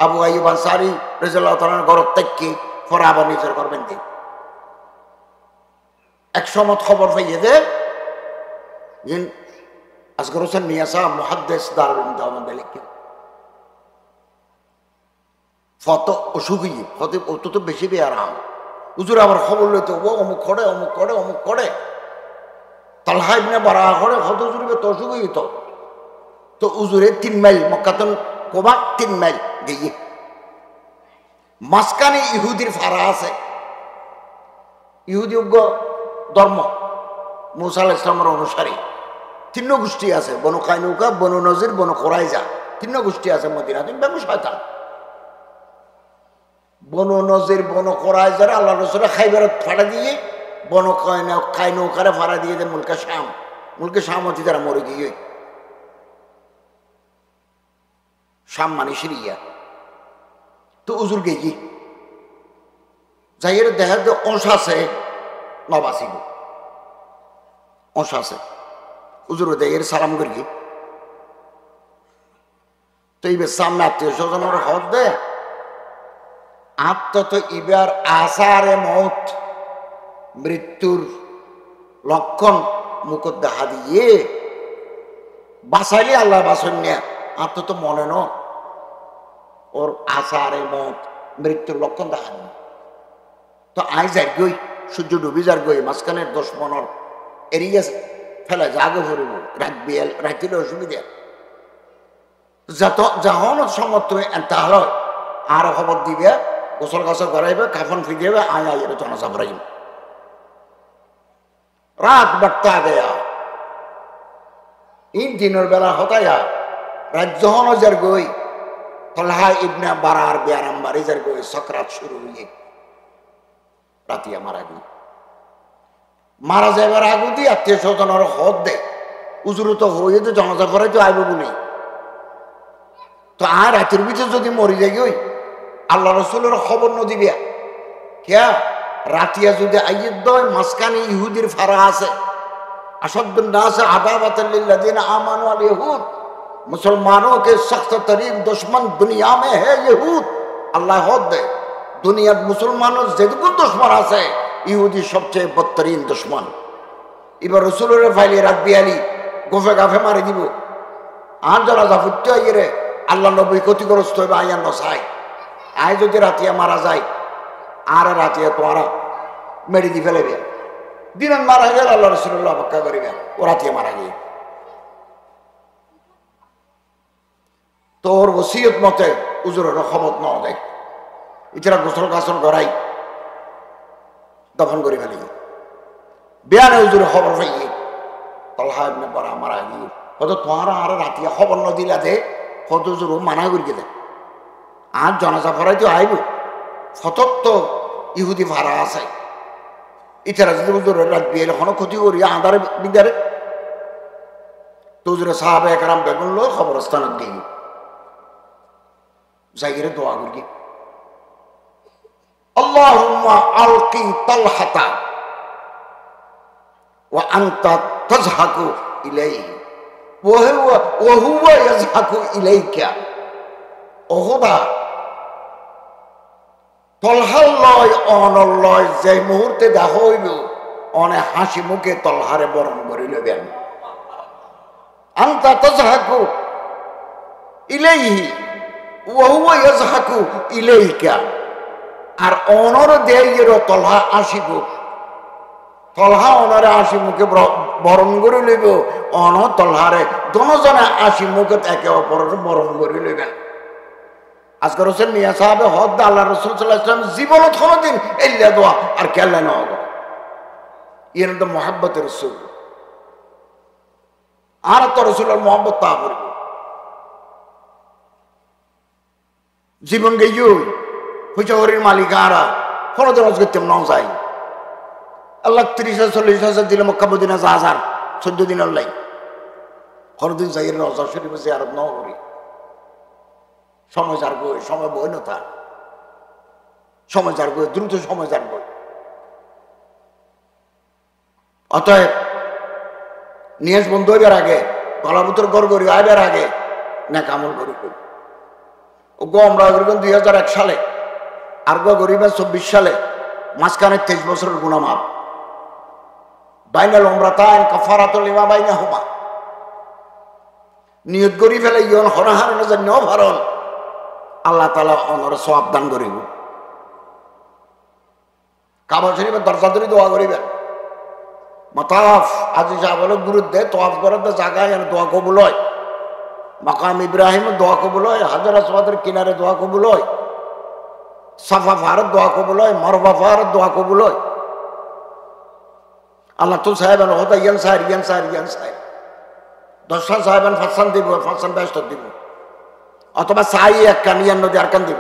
আবু আইয়ুব আনসারী রাদিয়াল্লাহু তাআলার ঘর থেকে পরে আবার নিজের ঘর বেন্দি। এক সময় খবর পাইয়ে দে আসগর হোসেন মিয়া সাহেব মুহাদ্দিস দারুল দাওয়াত লিখে ফটো অসুখী হতে অত বেশি বেয়ারাম। হুজুর আবার খবর লইতে ও অমুক করে অমুক করে অমুক করে, তালহা ইবনে বারা করে হত হুজুরকে তো অসুখী তো। তো উজুরে 3 মাইল মক্কাতন কোবা 3 মাইল গিয়ে মাঝখানে ইহুদির ফাড়া আছে, ইহুদি ধর্ম মুসা আলাইহিস সালামের অনুসারী 3 গোষ্ঠী আছে, বনু কাইনুকা, বনু নজির, বনু কুরাইজা, 3 গোষ্ঠী আছে মদিনা। তুমি বেমু শয়তান, বনু নজির বনু কুরাইজার আল্লাহ রাসূল খাইবারত ফাড়া দিয়ে, বনু কাইনুকারে ফাড়া দিয়ে দে মুলকে শাম হতে তারা মরে গিয়ে শাম মানে সিরিয়া। তো উজুর গেছি যাইয়ের দেখা যে অংশ আছে নবাসিব অংশ আছে, উজুর দেয়ের সালাম করি। তো এইবার সামনে আত্মীয় স্বজনের হদ দে আত্ম তো ইবার আসারে মত মৃত্যুর লক্ষণ মুখত দেখা দিয়ে বাঁচাইলে আল্লাহ বাসন নিয়ে আত্ম তো মনে ন ওর আসারে মত মৃত্যুর লক্ষণ দেখা নেই। তো আই যাই গই সূর্য ডুবি যার গই মাঝখানে 10 মনের এরিয়া ফেলা জাগে ভরিব রাখলে অসুবিধা যত যখন সময় তুমি তাহলে আর খবর দিবে, গোসল গাছল করাইবে, কাফন ফিরিয়ে আয় আয় জনসা ভরাইব। রাত বার্তা দেয়া ইন দিনের বেলা হতায়া রাত যখন যার গই তলহা ইবনে বারার বিয়ারাম বাড়ি যার গই সকরাত শুরু হইয়ে রাতিয়া মারা যাবার আগু দিয়ে আত্মীয় স্বজনের হদ দে উজুর তো হয়ে তো জনসা ভরাই তো আইব বলি। তো আর রাতের ভিতরে যদি মরি যাই ওই আল্লাহ রসুলের খবর ন দিবে কেয়া রাতিয়া যদি আইয়ের দয় মাঝখানে ইহুদির ফাড়া আছে, আসদ্দুন নাস আদাওয়াতান লিল্লাযিনা আমানু আল ইহুদ, मुसलमानों के सख्त तरीन दुश्मन दुनिया में है यहूद। আল্লাহ হদ দে দুনিয়ার মুসলমানের যেটুকু দুশ্মন আছে ইহুদি সবচেয়ে বদতরিন দুশ্মন। এবার রসুলের ফাইলে রাত বিয়ালি গোফে গাফে মারি দিব, আর যারা জাফুত্য আইয়ে আল্লাহ নবী ক্ষতিগ্রস্ত হইবে আইয়ার নসাই। আয় যদি রাতিয়া মারা যায় আর রাতিয়া তোমারা মেরে দি ফেলেবে, দিনের মারা গেলে আল্লাহ রসুল্লাহ অপেক্ষা করিবে ও রাতিয়া মারা গিয়ে। তোর ওসিয়ত মতে উজুরের খবর ন দেয়, এছাড়া গোসল গাছল গড়াই দফন করে ফেলি। বেয়ানে উজুরে খবর পাইয়ে তলহা ইবনে বারা মারা গিয়ে হয়তো তোমারা আর রাতিয়া খবর ন দিলা দে কত উজুর মানা করি দে আর জনাজা ফরাই তো আইব ফতক তো ইহুদি ভাড়া আছে ইতারা যদি হুজুরের রাত বিয়ে এখনো ক্ষতি করি আধারে বিদারে তো হুজুরে সাহাবে একরাম বেগুন লো খবরস্থানত দিয়ে জায়গায় দোয়া করি আল্লাহুম্মা আলকি তালহাতা ওয়া আনতা তাজহাকু ইলাইহি ওয়া হুয়া ইয়াজহাকু ইলাইকা ও খোদা তলহার লয় অনলয় যে মুহূর্তে দেখা হইল অনে হাসি মুখে তলহারে বরণ করে লবেন আনতা তাজহাকু ইলাইহি ওয়া হুয়া ইয়াজহাকু ইলাইকা আর অনর দেয়ের তলহা আসিব তলহা অনরে আসি মুখে বরণ করে লইব অন তলহারে দনজনে আসি মুখে একে অপরের বরণ করে লইবেন আজকে রসুল মিয়া সাহাবে হদ আল্লাহ রসুল সাল্লাল্লাহু আলাইহি ওয়াসাল্লাম জীবনত কোনোদিন এল্লা দোয়া আর কেল্লা না হবে এর তো মোহাব্বতের রসুল আর তো রসুলের মোহাব্বত তা করব জীবন গেই হুচহরির মালিক আরা কোনোদিন রোজ করতে নাও যাই আল্লাহ 30,000-40,000 দিলে মক্কা মদিনা 14 দিন আল্লাহ কোনোদিন যাই রওজা শরীফে জিয়ারত নাও করি সময় যার বই সময় বই না তার সময় যার বই দ্রুত সময় যার বই অতএব নিয়াজ বন্ধ হইবার আগে গলাপুত্র গড় করি আইবার আগে না কামল করি ও গো আমরা 2001 সালে আর গো গরিবের 24 সালে মাঝখানে 23 বছরের গুনাহ মাপ বাইনাল উমরাতান কাফারাতুল লিমা বাইনাহুমা নিয়ত করি ফেলে ইয়ন হরাহারের জন্য ভারণ আল্লাহ তাআলা অনর সওয়াব দান করিব কাবা শরীফের দরজা ধরে দোয়া করিবেন মাতাফ আজি যা বলে গুরুত্বে তওয়াফ করার জায়গায় আর দোয়া কবুল হয় মাকাম ইব্রাহিম দোয়া কবুল হয় হাজার আসওয়াদের কিনারে দোয়া কবুল হয় সাফা ফারত দোয়া কবুল হয় মারওয়া ফারত দোয়া কবুল হয় আল্লাহ তো সাহেবান হতা ইয়ান সাহেব 10 সাহেবান ফাসান দিব ফাসান ব্যস্ত দিব অথবা সাই এক কানিয়ান নদী আর কান দিব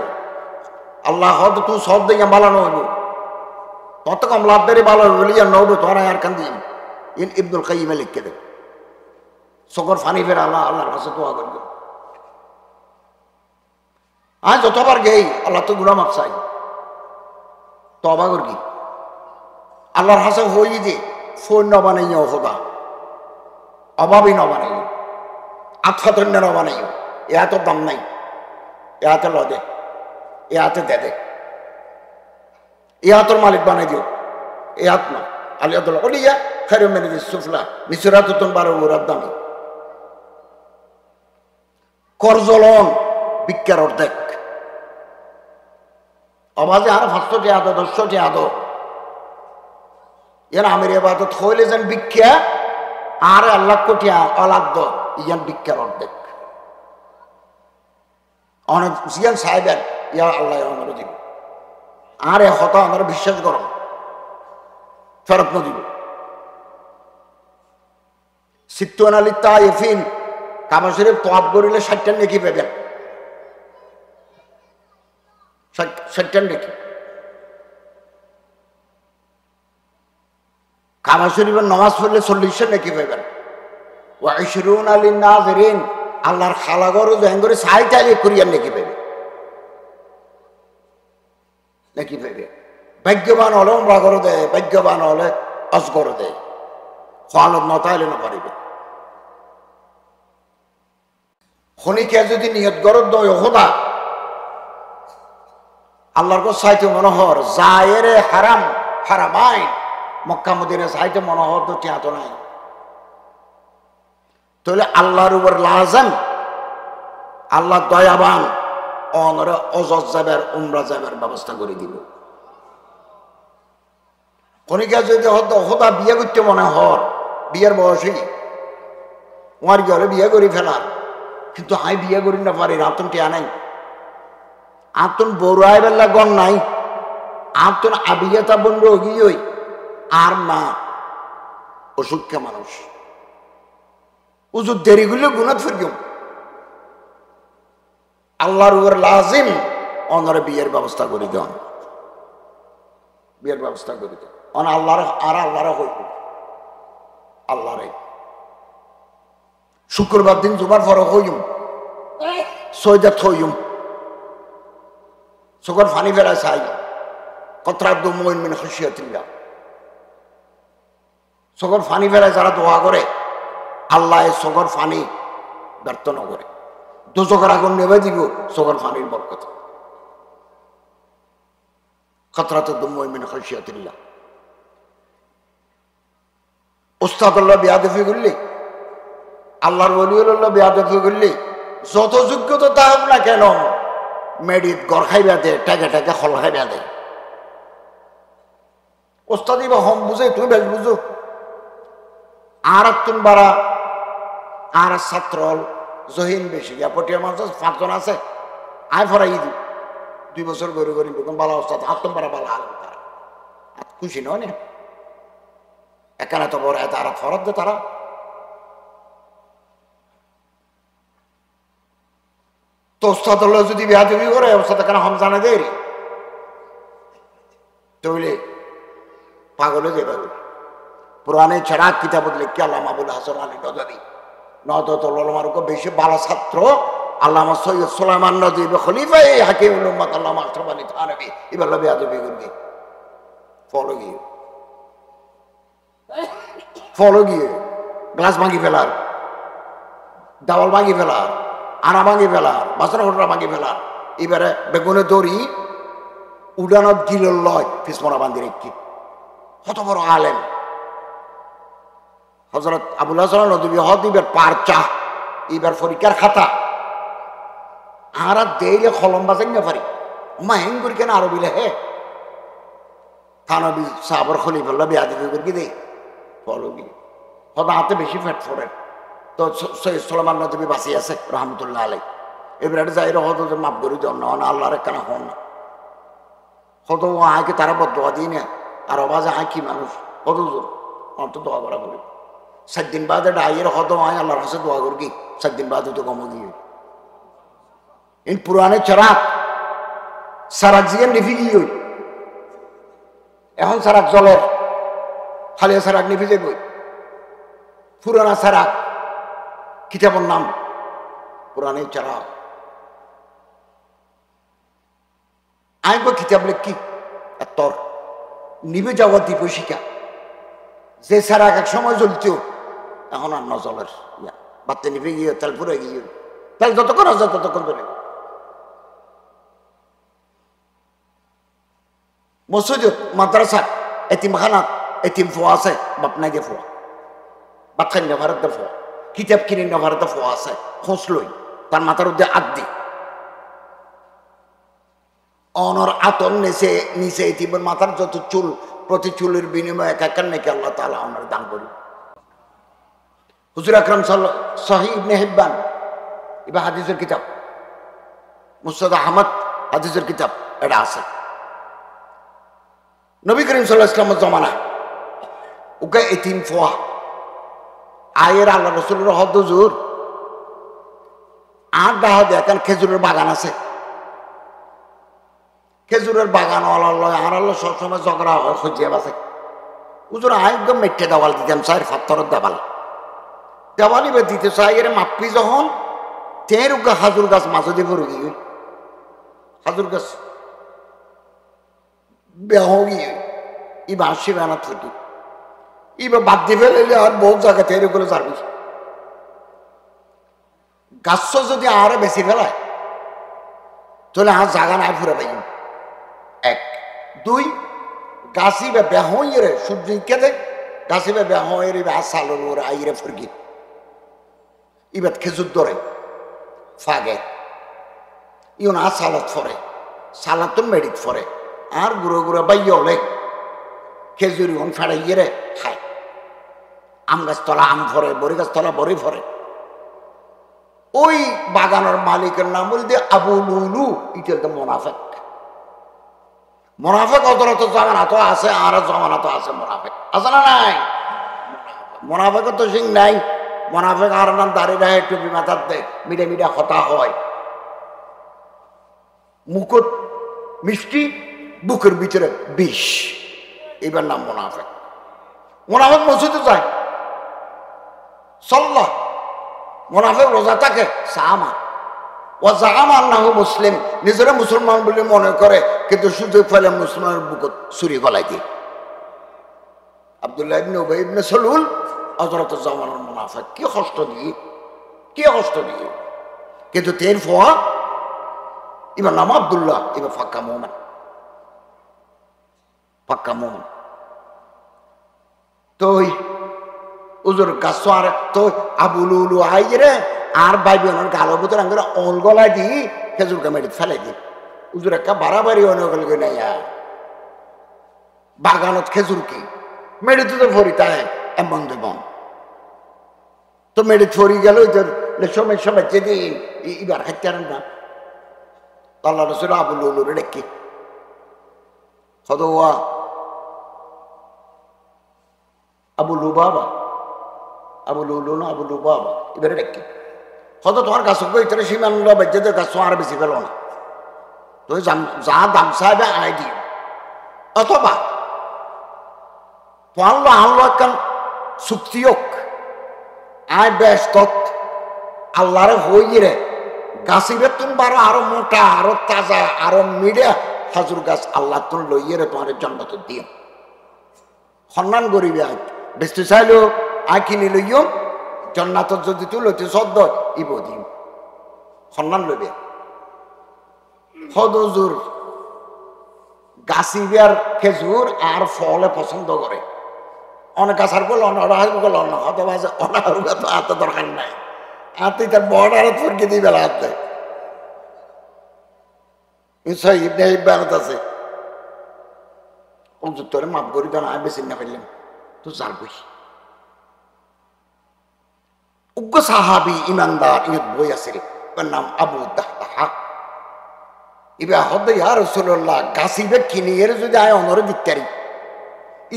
আল্লাহ হদ তুই সব দিয়ে বালানো হইব তত কম লাভদারি ভালো হইব ইয়া নৌব তোরা আর কান দিন ইন ইবনুল কাইয়িম লিখে দেব সকর ফানি ফের আল্লাহর কাছে দোয়া করবে আজ যতবার গেই আল্লাহ তো গুনাহ মাফ চাই তওবা করি আল্লাহর কাছে হই যে ফোন না বানাইও খোদা অভাবই না বানাইও আত্মতন্য না বানাইও এত দাম নাই এতে লদে এতে দে তোর মালিক বানাই দিও এ হাত না আলিয়াদুল্লাহ ওলিয়া খাইরুম মিন সুফলা মিসরাতুন বারুরাদ দামি করজলন ভিক্ষার অর্ধেক অবাজে আর 500 টাকা 10 টাকা ইয়ান আমির ইবাদত হইলে যেন ভিক্ষা আর আল্লাহ কোটি অলাদ্দ ইয়ান ভিক্ষার অর্ধেক অনেক জিয়ান সাহেবেন ইয়া আল্লাহ আমার দিব আর এ হতা আমার বিশ্বাস করো ফেরত না দিব সিত্তুন আলী তাইফিন কাবা শরীফ তওয়াফ করিলে 60টা নেকি পাবেন 60টা নেকি কাবা শরীফের নামাজ পড়লে 40টা নেকি পাবেন ওয়া 20 আলী নাযিরিন আল্লাহর খালাগর জেঙ্গরে সাইতালি করিয়া নেকি পাবে নাকি পাবে ভাগ্যবান হলে উমরা করে দেয় ভাগ্যবান হলে হজ করে দেয় খালত না তাইলে না পারিবে খনিকে যদি নিয়ত গরদ দয় খোদা আল্লাহর কাছে চাইতে মনোহর জায়েরে হারাম হারামাইন মক্কা মদিনা চাইতে মনোহর তো টিয়াতো নাই তাহলে আল্লাহর উপর লাজাম আল্লাহ দয়াবান অনরে অজজ যাবের উমরা যাবের ব্যবস্থা করে দিব খনিকা যদি হদা বিয়ে করতে মনে হর বিয়ের বয়সই ওর ঘরে বিয়ে করি ফেলার কিন্তু হাই বিয়ে করি না পারি আতন টিয়া নাই আতন বড়াই বেলা গণ নাই আতন আবিয়াতা বন রোগী হই আর না অসুখে মানুষ উজুর দেরিগুলো গুণাত ফিরগম আল্লাহর উপর লাজিম অনরে বিয়ের ব্যবস্থা করে দেন বিয়ের ব্যবস্থা করে দেয় আল্লাহর আর আল্লাহরা হইব আল্লাহরে শুক্রবার দিন জুমার পরে হইম সৈদাত হইম চোখের ফানি ফেরা চাই কতরাদ্দু মুমিন মিন খাশিয়াতিল্লাহ চোখের ফানি ফেরায় যারা দোয়া করে আল্লাহ চোখের ফানি ব্যর্থ ন করে দোজখের আগুন নেবে দিব চোখের ফানির বরকত কতরাদ্দু মুমিন মিন খাশিয়াতিল্লাহ উস্তাদুল্লাহ বিয়াদফি করলি আল্লাহর ওলিউল্লাহ বিয়াদফি করলি যত যোগ্যতা তা হোক না কেন মেডিত গড় খাইবা দে টাকা টাকা খল খাইবা দে ওস্তাদি বা হম বুঝে তুমি বেশ বুঝো আর তুন বারা আর ছাত্র জহিন বেশি পটিয়া মানুষ 5 জন আছে আয় ফরাই দি 2 বছর গড়ি গড়ি বালা ওস্তাদ আত্ম বারা বালা আলম তারা খুশি নয় না একানা তো বড় তারা ফরত দে তারা তো ওস্তাদ যদি বিহাদি করে ওস্তাদ কেন হম জানে দেয় রে তইলে পাগলে যে পাগল পুরানে ছাড়া কিতাব লিখে আল্লামা আবুল হাসান আলী নদী নদতুল উলামার খুব বেশি ভালো ছাত্র আল্লামা সৈয়দ সুলাইমান নদী খলিফা এই হাকিমুল উম্মাত আল্লামা আশরাফ আলী থানভী এবার বিয়াদবি করবে ফলো গিয়ে গ্লাস ভাঙি ফেলার দেওয়াল ভাঙি ফেলার আনা ভাঙি ফেলার বাসন ঘটনা ভাঙি ফেলার এবারে বেগুনে দড়ি উড়ানোর গিল লয় ফিসমরা বান্ধি রেখি কত বড় আলেম হযরত আবুল হাসান নদভী হদিবের পারচা এবার পরীক্ষার খাতা আর দেইলে কলম বাজাই না পারি মা হেং করি কেন আরো বিলে হে থানবী সাহাবার খলিফাল্লাহ বিয়াদবি করি দে ফলো গিয়ে হয়তো হাতে বেশি ফ্যাট ফোরেন তো সৈয়দ সুলাইমান নদভী বাঁচি আছে রহমতুল্লাহ আলাই এবার যাই হতো যে মাফ করি দেন না আল্লাহরে কেন হন না কত আয়কে তারা বদোয়া দিই না আর অবাজে আয় কি মানুষ কত জোর আমার তো দোয়া করা করি 7 দিন বাদে ডাইয়ের হতো আয় আল্লাহর কাছে দোয়া করি কি 7 দিন বাদে তো কম গিয়ে ইন পুরানে চরাক সারাক জিগান নিফি গিয়ে এখন সারাক জলের খালি সারাক নিফি যাবো পুরানা সারাক কিতাবের নাম পুরানে চরাক আই গো কিতাব লিখি তোর নিভে যাওয়া দীপশিকা যে সারা এক সময় জ্বলতো এখন আর না জলের বাড়তে নিভে গিয়ে তেল পুরে গিয়ে তেল যতক্ষণ আছে ততক্ষণ জ্বলে মসজিদ মাদ্রাসা এতিমখানাত এতিম ফোয়া আছে বাপ নাই দিয়ে ফোয়া বাপ খাই নেভারত দে ফোয়া কিতাব কিনে নেভারত ফোয়া আছে খোঁজ লই তার মাথার উদ্দে আদ দি অনর আতন নিচে নিচে এতিমের মাথার যত চুল প্রতি চুলের বিনিময়ে এক নাকি আল্লাহ তাআলা আমার দান করি হুজুর আকরাম সহিহ ইবনে হিব্বান ইবা হাদিসের কিতাব মুসনাদ আহমদ হাদিসের কিতাব এটা আছে নবী করিম সাল্লাল্লাহু আলাইহি ওয়াসাল্লামের জমানা ওকে এতিম ফোয়া আয়ের আল্লাহ রাসূলের হদ হুজুর আর দাহ দেখেন খেজুরের বাগান আছে খেজুরের বাগান আর আল্লাহ সবসময় ঝগড়া হয় খুঁজিয়ে বাসে হুজুর একদম মেট্টে দেওয়াল দিতাম স্যার পাথরের দেওয়ালি বা দিতে চাই এর মাপি যখন তের হাজুর গাছ মাঝে দিয়ে পড়ে গিয়ে হাজুর গাছ বেহ গিয়ে ইবা আসি বেনা থাকি ইবা বাদ দিয়ে ফেলে আর বহু জায়গা তেরে গুলো যাবি গাছ যদি আরে বেশি ফেলায় তাহলে আর জায়গা নাই ফুরে পাই 1 2 গাছি বা বেহইরে সূর্য কেদে গাছি বা বেহইরে বা সালর ওর আইরে ফুরগি ইবাত খেজুর ধরে ফাগে ইউন আর সালাত ফরে সালাত মেডিক ফরে আর গুঁড়ো গুঁড়ো বাইয়ে হলে খেজুর ইউন ফেড়াইয়ে খায় আম গাছ তলা আম ফরে বড়ি গাছ তলা বড়ি ফরে ওই বাগানের মালিকের নাম বলতে আবু লুলু এটা মোনাফেক মোনাফেক অতরত জমানা তো আছে আর জমানা তো আছে মোনাফেক আছে না নাই মোনাফেক তো সিং নাই মোনাফেক আর নাম দাঁড়িয়ে রাখে টুপি মাথার দে মিডে মিডে হতা হয় মুকুট মিষ্টি বুকের ভিতরে বিষ এবার নাম মুনাফিক। মুনাফিক মসজিদে যায় সাল্লাহ, মুনাফিক রোজা থাকে সামা ও জামা আন্নাহু মুসলিম, নিজেরা মুসলমান বলে মনে করে কিন্তু সুযোগ পেলে মুসলমানের বুকত ছুরি ফেলাই দিয়ে। আব্দুল্লাহ ইবনে উবাই ইবনে সালুল হযরত জামানার মুনাফিক, কি কষ্ট দিয়ে, কি কষ্ট দিয়ে, কিন্তু তের ফোয়া এবার নাম আব্দুল্লাহ, এবার ফাক্কা মোমেন, পাক্কা মোমেন। তো উজুর গাছ আর তো আবুলুলু আই রে আর ভাই বোনের গালো ভিতরে আঙ্গুর অল গলায় দি খেজুর কামেরি ফেলাই দি। উজুর একটা বাড়াবাড়ি অনেক নাই বাগানত খেজুর কি মেডিতে তো ভরি তাই এমন দেবন তো মেডিত ফরি গেল সময় সময় যেদিন এবার খাইতে না আল্লাহ রসুল আবুলুলু রে ডেকে হদোয়া আবু লুবাবা, আবু লুলু না আবু লুবাবা, এবারে ডেকে হয়তো তোমার গাছ ইতরে সীমান বেজে গাছ আর বেশি পেল না, তুমি যা দাম চাইবে আই দিও, অথবা তোমার আল্লাহ একখান চুক্তি হোক আয় ব্যস্ত আল্লাহরে হইরে গাছিবে তুমি আরো মোটা আরো তাজা আরো মিডিয়া খাজুর গাছ আল্লাহ তুমি লইয়ে তোমার জন্মত দিও, সন্ধান করিবে আয় বেশি চাইলেও আয় কিনি লইও জন্নাত যদি তুই লইতে সদ্য ইব দিও সন্ধান লইবে। হদজুর গাছিবার খেজুর আর ফলে পছন্দ করে, অনেক গাছার বল অনাহার অন্য হতে পারছে অনাহার তো এত দরকার নাই, আর তুই তার বড় আরো ফুরকে দিই বেলা হাতে বেড়াত আছে তোরে মাপ করি তো আমি বেশি না পারলাম তো যার বই উগ্র সাহাবি ইমানদার ইয়ত বই আছিল ওর নাম আবু দাহদাহা। এবার হদ ইয়া রাসূলুল্লাহ গাছিবে কিনিয়ে যদি আয় অনরে দিতারি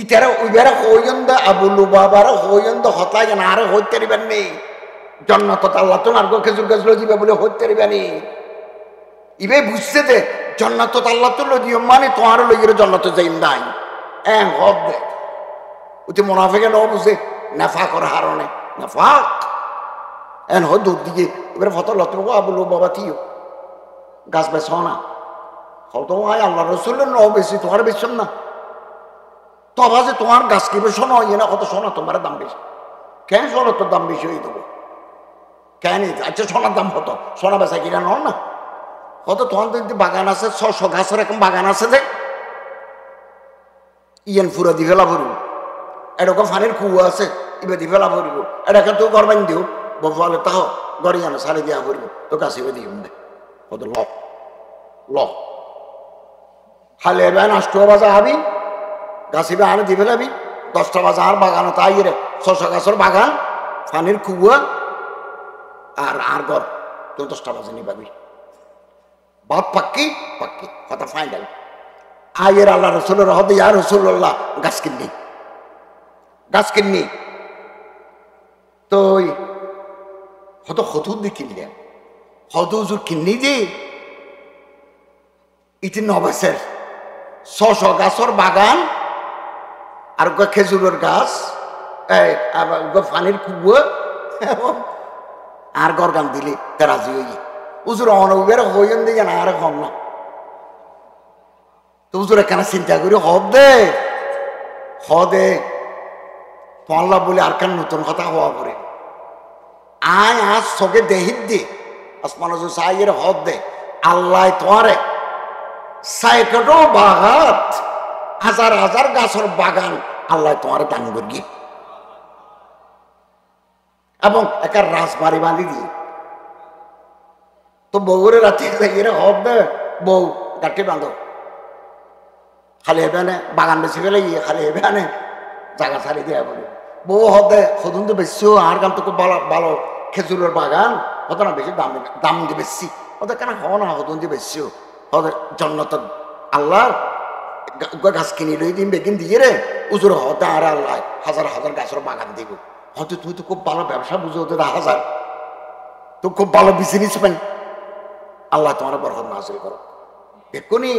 ইতারা ওইবারে হইন্দ আবু লুবাবারে হইন্দ হতাই না আরে হইতে পারিবেন নি জন্নত আল্লাহ তোমার গো খেজুর গাছ লজিবে বলে হইতে পারিবেনি। ইবে বুঝছে দে জন্নত আল্লাহ তো লজিও মানে তোমার লইয়ে জন্নত যাই নাই হদ দে ওতে মুনাফিকে ন বুঝে নাফাকর হারণে নাফাক এন হয় দূর দিকে এবারে ফটো লতব আবু লুবাবা থিও গাছ বেছ না হতো আয় আল্লাহ রসুলের ন বেশি তোমার বেশন না তবা যে তোমার গাছ কিবে শোনা হয় না কত সোনা তোমার দাম বেশি কেন সোনা তোর দাম বেশি হয়ে দেবো কেন আচ্ছা সোনার দাম কত সোনা বেচা কিনা নন না কত তোমার যদি বাগান আছে 600 গাছের এরকম বাগান আছে যে ইয়ান ফুরা দি ফেলা ভরব এরকম ফানির কুয়া আছে ইবে দি ফেলা ভরব এটা তো গরবাইন দিও বলে তাহ গড়ি আনো সারি দিয়া ভরব তো গাছিবে দিও দে কত ল ল খালে বেন 8 বাজা হাবি গাছিবে আনে দি ফেলাবি 10টা বাজা আর বাগানো তাই রে 600 গাছের বাগান ফানির কুয়া আর ঘর তো 10টা বাজে নিবাবি বাপ পাক্কি পাক্কি কথা ফাইনাল। আয়ের আল্লাহ রসুলের হদে ইয়া রাসূলুল্লাহ গাছ কিননি তো হতো হতুর দি কিনলে হত হুজুর কিননি যে ইতি নবাসের 600 গাছের বাগান আর খেজুরের গাছ ফানির কুয়া আর গরগান দিলে তেরাজি হই উজুর অনবের হইন দিকে না আর কম না তো উজুর এখানে চিন্তা করি হদে পাল্লা বলে আর কেন নতুন কথা হওয়া পরে আয় আজ চোখে দেহিত দি আসমান চাইয়ের হদ দে আল্লাহ তোমারে সাইকেটো বাগাত হাজার হাজার গাছের বাগান আল্লাহ তোমার দান করি এবং একটা রাজবাড়ি বাঁধি দিয়ে তো বউরে রাতে হব দে বউ গাঠি বাঁধো খালি হেবে আনে বাগান বেশি ফেলে গিয়ে খালি হেবে আনে জায়গা ছাড়ি দেওয়া বলে বউ হদে সদন তো বেশি আর গান তো খুব ভালো ভালো খেজুরের বাগান হতো না বেশি দাম দিয়ে বেশি ওদের কেন হও না হদন দিয়ে বেশি হদের জন্নত আল্লাহ গাছ কিনি লই দিন বেগিন দিয়ে রে উজুর হতে আর আল্লাহ হাজার হাজার গাছের বাগান দিব হয়তো তুই তো খুব ভালো ব্যবসা বুঝো তোর হাজার তো খুব ভালো বিজনেসম্যান আল্লাহ তোমার বরকত নাযিল করো এক্ষুনি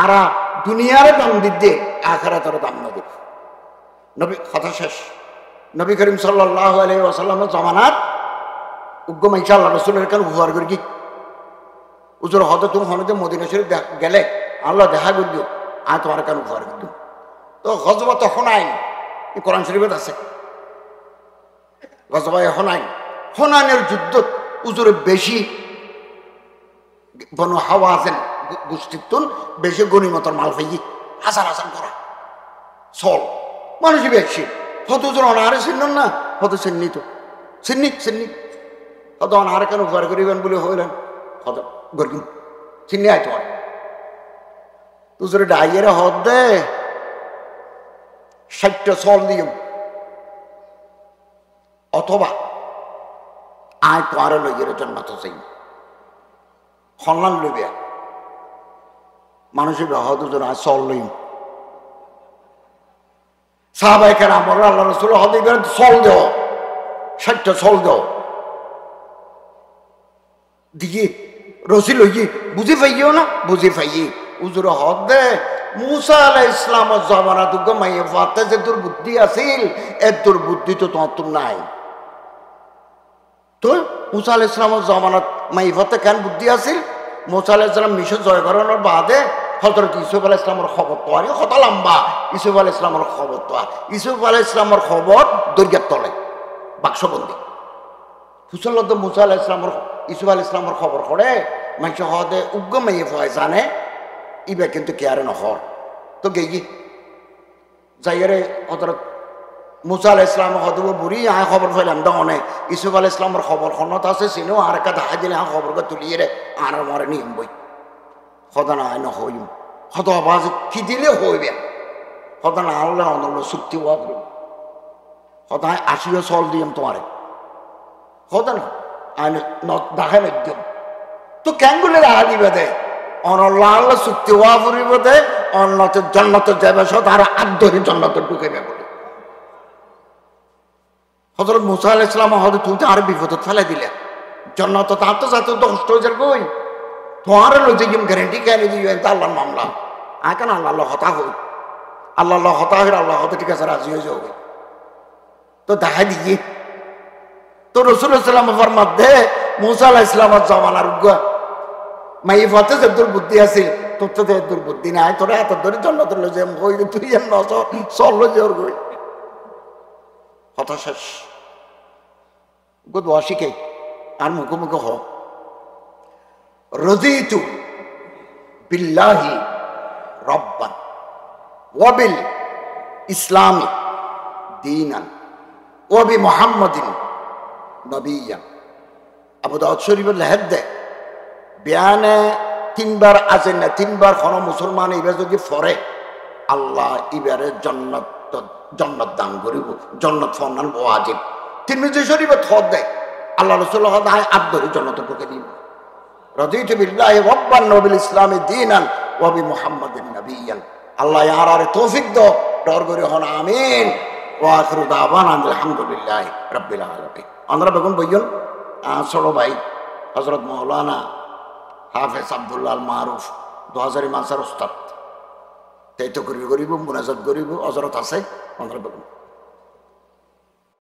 আরা দুনিয়ারে দাম দিতে আখিরাতের দাম না দিব নবী কথা শেষ নবী করিম সাল্লাল্লাহু আলাইহি ওয়াসাল্লামের জামানাত উগ্গম ইনশাআল্লাহ রাসূলের কাছে উপহার করি কি উজুর হয়তো তুমি হনতে মদিনা শরীফ গেলে আল্লাহ দেখা করল আমি তোমার কাছে উপহার করব তো গজওয়াত হুনাইন কোরআন শরীফে আছে গজওয়ায়ে হুনাইন হুনাইনের যুদ্ধ উজুরে বেশি বনু হাওয়াজেন গোষ্ঠীর বেশি গনিমতের মাল পাই হাজার হাজার করা চল মানুষই বেশি হত উজুর অনাহারে চিনলেন না হত চিন্নি তো চিন্নি হত অনাহারে কেন উপহার করিবেন বলে হইলেন হত গরিব চিন্নি আয় তোমার তুজরে ডাইয়ের হদ দে 60টা চল দিম অথবা আয় তোমার লইয়ের জন্য তো চাই সন্মান লইবে মানুষের হদ উজুর আয় চল লইম সাহাবায়ে কেরাম আল্লাহ রাসূল হদ দিবেন চল দেও 60টা চল দেও দিয়ে রসি লইয়ে বুঝি পাইও না বুঝি পাইয়ে উজুর হদ দে মুসা আলাইহিস সালামের জামানা তো মাইয়ে ফাতে যে তোর বুদ্ধি আছিল এ তোর বুদ্ধি তো তোমার নাই তো মুসা আলাইহিস সালামের জামানাত মাইয়ে ফাতে কেন বুদ্ধি আছিল মুসা আলাইহিস সালাম মিশর জয় করানোর বাদে হযরত ইউসুফ আলাইহিস সালামের খবর তো আর কত লম্বা ইউসুফ আলাইহিস সালামের খবর তো ইউসুফ আলাইহিস সালামের খবর দরজার তলে বাক্সবন্দি হুসল্লাদ মুসা আলাইহিস সালামের ইউসুফ আলাইহিস সালামের খবর করে মানুষ হদে উগ্র মাইয়ে ফয় জানে ইবে কিন্তু কেয়ারে নহর তো গেই যাইরে হযরত মুসা আলাইহিস সালাম হদব বুড়ি আয় খবর পাইলাম দনে ইউসুফ আলাইহিস সালামের খবর খনত আছে সিনো আর কা দেখা দিলে আ খবরকে তুলিয়ে রে আর মরে নিয়ম বই খদা না আইন হইম হদ আওয়াজ কি দিলে হইবে খদা না আল্লাহ অনল চুক্তি ওয়াদ খদা আসিও চল দিম তোমারে খদা না আইন দেখা একদম তো কেন বলে রাহা দিবে দে অনল্লাহ আল্লাহ চুক্তি ওয়া ফুরিব দে অন্যতে জন্নত যাবে সদ আর আদরি জন্নত ঢুকেবে বলে হযরত মুসা আলাইহিস সালাম হযরত তুই আর বিপদত ফেলে দিলে জন্নত তার তো যাতে তো কষ্ট হয়ে কই তোমার লজিকিম গ্যারান্টি কেন দিও এটা আল্লাহর মামলা আকেন আল্লাহ হতা হই আল্লাহ হতা হই আল্লাহ হতে ঠিক আছে রাজি হয়ে যাবে তো দেখা দিয়ে তো রাসূলুল্লাহ সাল্লাল্লাহু আলাইহি ওয়াসাল্লাম মধ্যে মুসা আলাইহিস সালামের জামানার উগ্গা মাই ফতে যে তোর বুদ্ধি আছে তোর তো তোর বুদ্ধি নাই তোরা এত ধরে জন্নত লই যে কই তুই যেন চল লই ওর কই হতাশ গুড ওয়াশিকে আর মুখোমুখি হ রাদিতু বিল্লাহি রাব্বান ওয়া বিল ইসলামি দীনান ওয়া বি মুহাম্মাদিন নবিয়্যান আবু দাউদ শরীফের লেহেদ দেয় বিয়ানে 3 বার আছেন না 3 বার কোন মুসলমান এবার যদি পড়ে আল্লাহ এবারে জান্নাত দান করিব জান্নাত ফরমান ওয়াজিব তিরমিজি শরীফে থদ দেয় আল্লাহ রাসূল হদায় আদরি জান্নাত ঢুকে দিব রাদিতু বিল্লাহি রাব্বান ওয়া বিল ইসলামি দীনান ওয়া বি মুহাম্মাদিন নবিয়্যান আল্লাহ ইয়ারারে তৌফিক দাও ডর করে হন আমিন ওয়া আখিরু দাওয়ানা আলহামদুলিল্লাহি রাব্বিল আলামিন আমরা বেগুন বইয়ন ছোট ভাই হযরত মাওলানা হাফেজ আব্দুল্লাহ আল মারুফ 2000 মাসার উস্তাদ তাই তো করিব মুনাজাত করিব হযরত আছে আমরা বেগুন